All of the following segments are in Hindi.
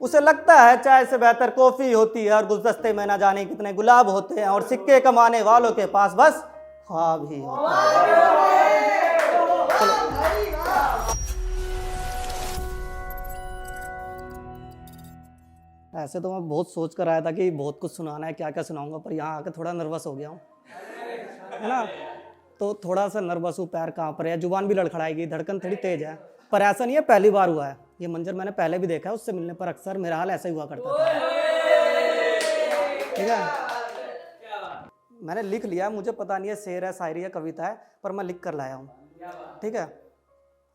उसे लगता है चाय से बेहतर कॉफी होती है और गुलदस्ते में ना जाने कितने गुलाब होते हैं और सिक्के कमाने वालों के पास बस ख्वाब ही होता है। ऐसे तो मैं बहुत सोच कर आया था कि बहुत कुछ सुनाना है, क्या क्या सुनाऊंगा, पर यहाँ आकर थोड़ा नर्वस हो गया हूँ, है ना। तो थोड़ा सा नर्वस हूँ, पैर कांप रहे हैं, जुबान भी लड़खड़ाएगी, धड़कन थोड़ी तेज है। पर ऐसा नहीं है पहली बार हुआ है, ये मंजर मैंने पहले भी देखा है। उससे मिलने पर अक्सर मेरा हाल ऐसा ही हुआ करता था। ठीक है, मैंने लिख लिया, मुझे पता नहीं है शेर है, शायरी है, कविता है, पर मैं लिख कर लाया हूँ। ठीक है,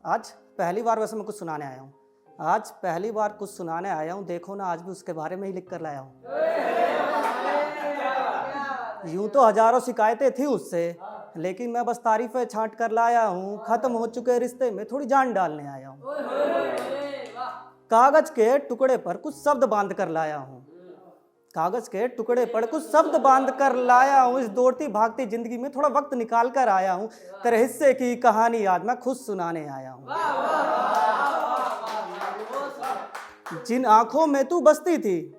आज पहली बार वैसे मैं कुछ सुनाने आया हूँ, आज पहली बार कुछ सुनाने आया हूँ। देखो ना, आज भी उसके बारे में ही लिख कर लाया हूँ। यूं तो हजारों शिकायतें थी उससे, लेकिन मैं बस तारीफें छांट कर लाया हूँ। खत्म हो चुके रिश्ते में थोड़ी जान डालने आया हूँ। कागज के टुकड़े पर कुछ शब्द बांध कर लाया हूँ, कागज के टुकड़े पर कुछ शब्द बांध कर लाया हूँ। इस दौड़ती भागती जिंदगी में थोड़ा वक्त निकाल कर आया हूँ। तेरे हिस्से की कहानी आज मैं खुद सुनाने आया हूँ। जिन आंखों में तू बसती थी,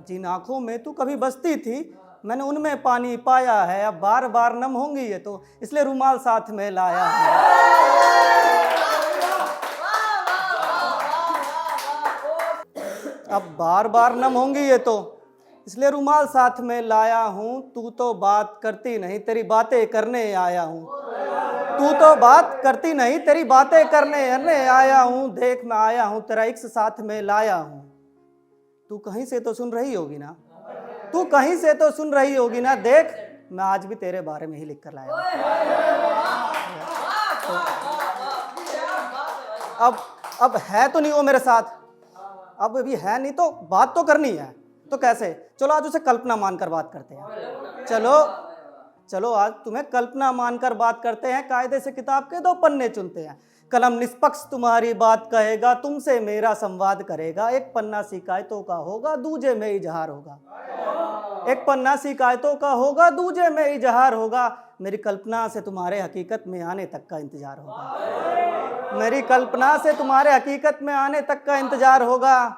जिन आंखों में तू कभी बसती थी, मैंने उनमें पानी पाया है। अब बार बार नम होंगी ये तो, इसलिए रुमाल साथ में लाया हूँ। अब बार बार नम होंगी ये तो, इसलिए रुमाल साथ में लाया हूँ। तू तो बात करती नहीं, तेरी बातें करने आया हूँ। तू तो बात करती नहीं, तेरी बातें करने आया हूँ। देख मैं आया हूँ, तेरा इक्स साथ में लाया हूँ। तू कहीं से तो सुन रही होगी ना, तू कहीं से तो सुन रही होगी ना। देख मैं आज भी तेरे बारे में ही लिख कर लाया हूँ। अब है तो नहीं वो मेरे साथ, अब अभी है नहीं तो बात तो करनी है। तो कैसे, चलो आज उसे कल्पना मानकर बात करते हैं। चलो आज तुम्हें कल्पना मानकर बात करते हैं। कायदे से किताब के 2 पन्ने चुनते हैं। कलम निष्पक्ष तुम्हारी बात कहेगा, तुमसे मेरा संवाद करेगा। एक पन्ना शिकायतों का होगा, दूजे में इजहार होगा। एक पन्ना शिकायतों का होगा, दूजे में इजहार होगा। मेरी कल्पना से तुम्हारे हकीकत में आने तक का इंतजार होगा। मेरी कल्पना से तुम्हारे हकीकत में आने तक का इंतजार होगा।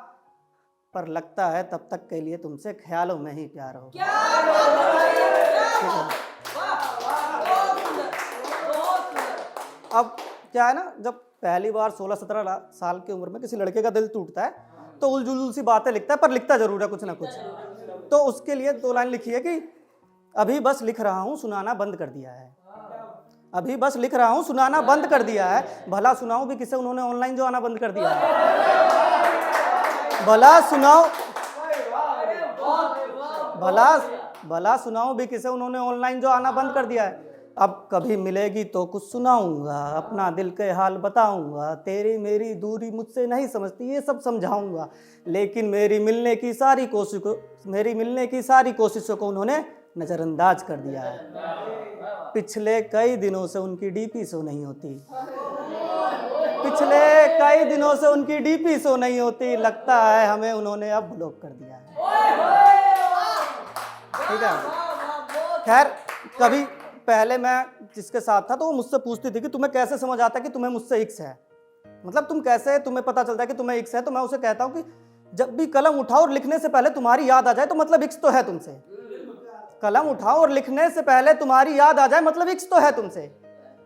पर लगता है तब तक के लिए तुमसे ख्यालों में ही प्यार होगा। अब क्या है ना, जब पहली बार 16-17 साल की उम्र में किसी लड़के का दिल टूटता है तो उलझुल सी बातें लिखता है, पर लिखता जरूर है कुछ ना कुछ। तो उसके लिए 2 लाइन लिखी है कि अभी बस लिख रहा हूँ, सुनाना बंद कर दिया है। अभी बस लिख रहा हूँ, सुनाना बंद कर दिया है। भला सुनाऊं भी किसे, उन्होंने ऑनलाइन जो आना बंद कर दिया है। भला सुनाऊं भी किसे, उन्होंने ऑनलाइन जो आना बंद कर दिया है। अब कभी मिलेगी तो कुछ सुनाऊंगा, अपना दिल के हाल बताऊंगा। तेरी मेरी दूरी मुझसे नहीं समझती, ये सब समझाऊंगा। लेकिन मेरी मिलने की सारी कोशिशों को उन्होंने नजरअंदाज कर दिया है। पिछले कई दिनों से उनकी डीपी शो नहीं होती, पिछले कई दिनों से उनकी डीपी शो नहीं होती। लगता है हमें उन्होंने अब ब्लॉक कर दिया है। ठीक है, खैर कभी पहले मैं जिसके साथ था तो वो मुझसे पूछती थी कि तुम्हें कैसे समझ आता है कि तुम्हें मुझसे इक्स है, मतलब तुम कैसे, तुम्हें पता चलता है कि तुम्हें इक्स है। तो मैं उसे कहता हूँ कि जब भी कलम उठाओ और लिखने से पहले तुम्हारी याद आ जाए तो मतलब इक्स तो है तुमसे। कलम उठाओ और लिखने से पहले तुम्हारी याद आ जाए मतलब इक्स तो है तुमसे।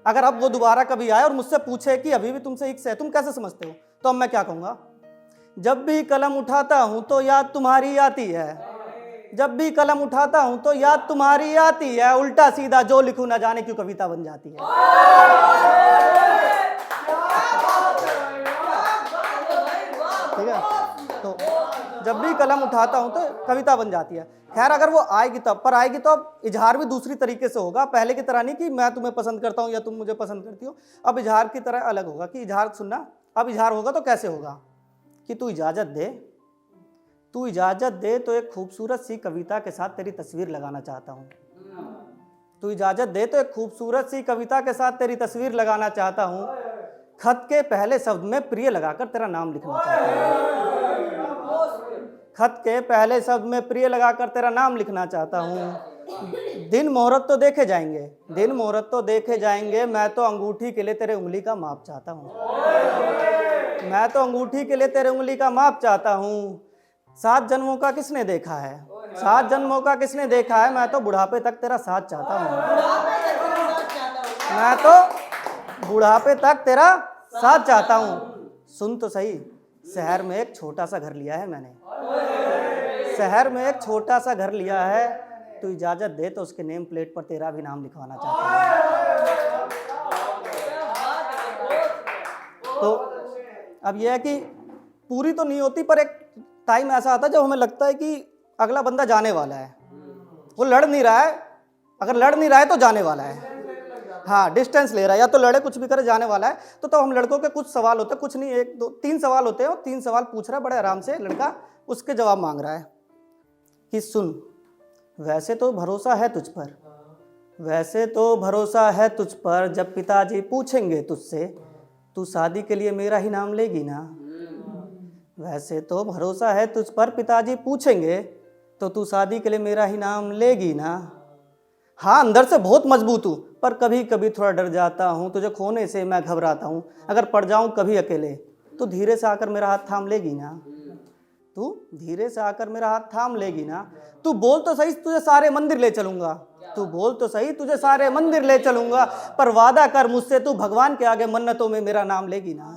अगर अब वो दोबारा कभी आए और मुझसे पूछे कि अभी भी तुमसे इक्स है, तुम कैसे समझते हो, तो अब मैं क्या कहूँगा, जब भी कलम उठाता हूँ तो याद तुम्हारी आती है। जब भी कलम उठाता हूं तो याद तुम्हारी आती है। उल्टा सीधा जो लिखूं ना जाने क्यों कविता बन जाती है। ठीक है, तो जब भी कलम उठाता हूं तो कविता बन जाती है। खैर अगर वो आएगी तब, पर आएगी तो अब इजहार भी दूसरी तरीके से होगा। पहले की तरह नहीं कि मैं तुम्हें पसंद करता हूं या तुम मुझे पसंद करती हो। अब इजहार की तरह अलग होगा कि इजहार सुनना, अब इजहार होगा तो कैसे होगा कि तू इजाजत दे तो एक खूबसूरत सी कविता के साथ तेरी तस्वीर लगाना चाहता हूँ। तू इजाजत दे तो एक खूबसूरत सी कविता के साथ तेरी तस्वीर लगाना चाहता हूँ। खत के पहले शब्द में प्रिय लगाकर तेरा नाम लिखना चाहता हूँ। खत के पहले शब्द में प्रिय लगाकर तेरा नाम लिखना चाहता हूँ। दिन मुहूर्त तो देखे जाएंगे, मैं तो अंगूठी के लिए तेरे उंगली का माप चाहता हूँ। 7 जन्मों का किसने देखा है, 7 जन्मों का किसने देखा है, मैं तो बुढ़ापे तक तेरा साथ चाहता हूँ, मैं तो बुढ़ापे तक तेरा साथ चाहता हूँ। सुन तो सही, शहर में एक छोटा सा घर लिया है मैंने, शहर में एक छोटा सा घर लिया है, तू इजाजत दे तो उसके नेम प्लेट पर तेरा भी नाम लिखवाना चाहता हूँ। तो अब यह है कि पूरी तो नहीं होती, पर एक टाइम ऐसा आता है जब हमें लगता है कि अगला बंदा जाने वाला है, वो लड़ नहीं रहा है, अगर लड़ नहीं रहा है तो जाने वाला है, हाँ डिस्टेंस ले रहा है, या तो लड़े कुछ भी करे जाने वाला है। तो हम लड़कों के कुछ सवाल होते हैं, कुछ नहीं 1 2 3 सवाल होते हैं, और 3 सवाल पूछ रहा है बड़े आराम से लड़का, उसके जवाब मांग रहा है कि सुन, वैसे तो भरोसा है तुझ पर, वैसे तो भरोसा है तुझ पर, जब पिताजी पूछेंगे तुझसे तू शादी के लिए मेरा ही नाम लेगी ना, वैसे तो भरोसा है तुझ पर, पिताजी पूछेंगे तो तू शादी के लिए मेरा ही नाम लेगी ना। हाँ अंदर से बहुत मजबूत हूँ, पर कभी कभी थोड़ा डर जाता हूँ, तुझे खोने से मैं घबराता हूँ, अगर पड़ जाऊँ कभी अकेले तो धीरे से आकर मेरा हाथ थाम लेगी ना, तू धीरे से आकर मेरा हाथ थाम लेगी ना। तू बोल तो सही तुझे सारे मंदिर ले चलूंगा, तू बोल तो सही तुझे सारे मंदिर ले चलूंगा, पर वादा कर मुझसे तू भगवान के आगे मन्नतों में मेरा नाम लेगी ना।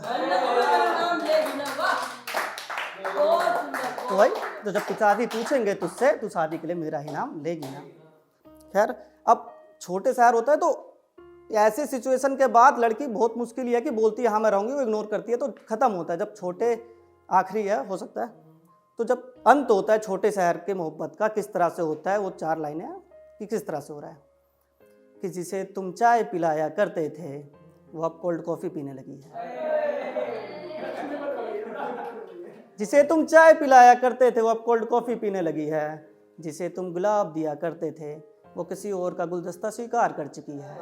तो भाई तो जब पिताजी पूछेंगे तुझसे तू शादी के लिए मेरा ही नाम लेगी ना। खैर अब छोटे शहर होता है, तो ऐसे सिचुएशन के बाद लड़की बहुत मुश्किल है कि बोलती है हाँ मैं रहूंगी, वो इग्नोर करती है, तो खत्म होता है। जब छोटे आखिरी है हो सकता है, तो जब अंत होता है छोटे शहर के मोहब्बत का किस तरह से होता है, वो 4 लाइनें कि किस तरह से हो रहा है कि जिसे तुम चाय पिलाया करते थे वो अब कोल्ड कॉफी पीने लगी है, जिसे तुम चाय पिलाया करते थे वो अब कोल्ड कॉफी पीने लगी है, जिसे तुम गुलाब दिया करते थे वो किसी और का गुलदस्ता स्वीकार कर चुकी है,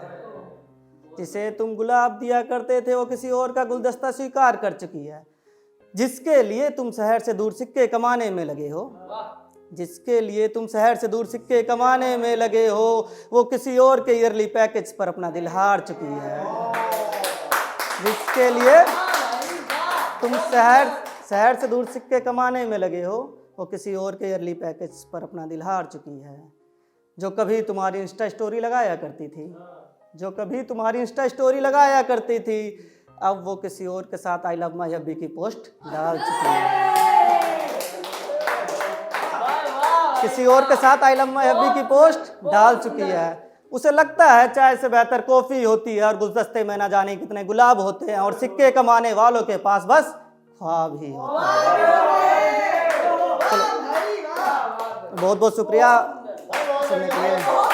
जिसे तुम गुलाब दिया करते थे वो किसी और का गुलदस्ता स्वीकार कर चुकी है, जिसके लिए तुम शहर से दूर सिक्के कमाने में लगे हो, जिसके लिए तुम शहर से दूर सिक्के कमाने में लगे हो, वो किसी और के ईयरली पैकेज पर अपना दिल हार चुकी है, जिसके लिए तुम शहर से दूर सिक्के कमाने में लगे हो, वो किसी और के ईयरली पैकेज पर अपना दिल हार चुकी है। जो कभी तुम्हारी इंस्टा स्टोरी लगाया करती थी, जो कभी तुम्हारी इंस्टा स्टोरी लगाया करती थी, अब वो किसी और के साथ आई लव माय हब्बी की पोस्ट डाल चुकी है, किसी और के साथ आई लव माय हब्बी की पोस्ट डाल चुकी है। उसे लगता है चाय से बेहतर कॉफी होती है, और गुलदस्ते में ना जाने कितने गुलाब होते हैं, और सिक्के कमाने वालों के पास बस ख्वाब ही होता है। बहुत बहुत शुक्रिया सुनने के लिए।